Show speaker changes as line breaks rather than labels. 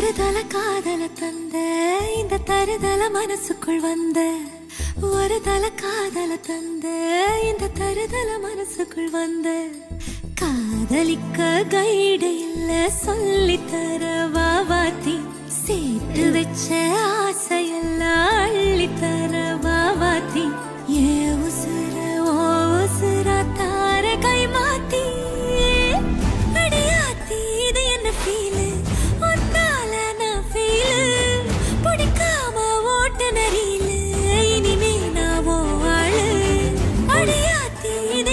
தருதல காதல தந்த இந்த தருதல மனசுக்குள் வந்த ஒரு தல காதல தந்த இந்த தருதல மனசுக்குள் வந்த காதலிக்க கைடு இல்ல சொல்லித்தர வாவாத்தி சேர்த்து வச்ச ஆசையெல்லாம் அள்ளித்தர வாவாத்தி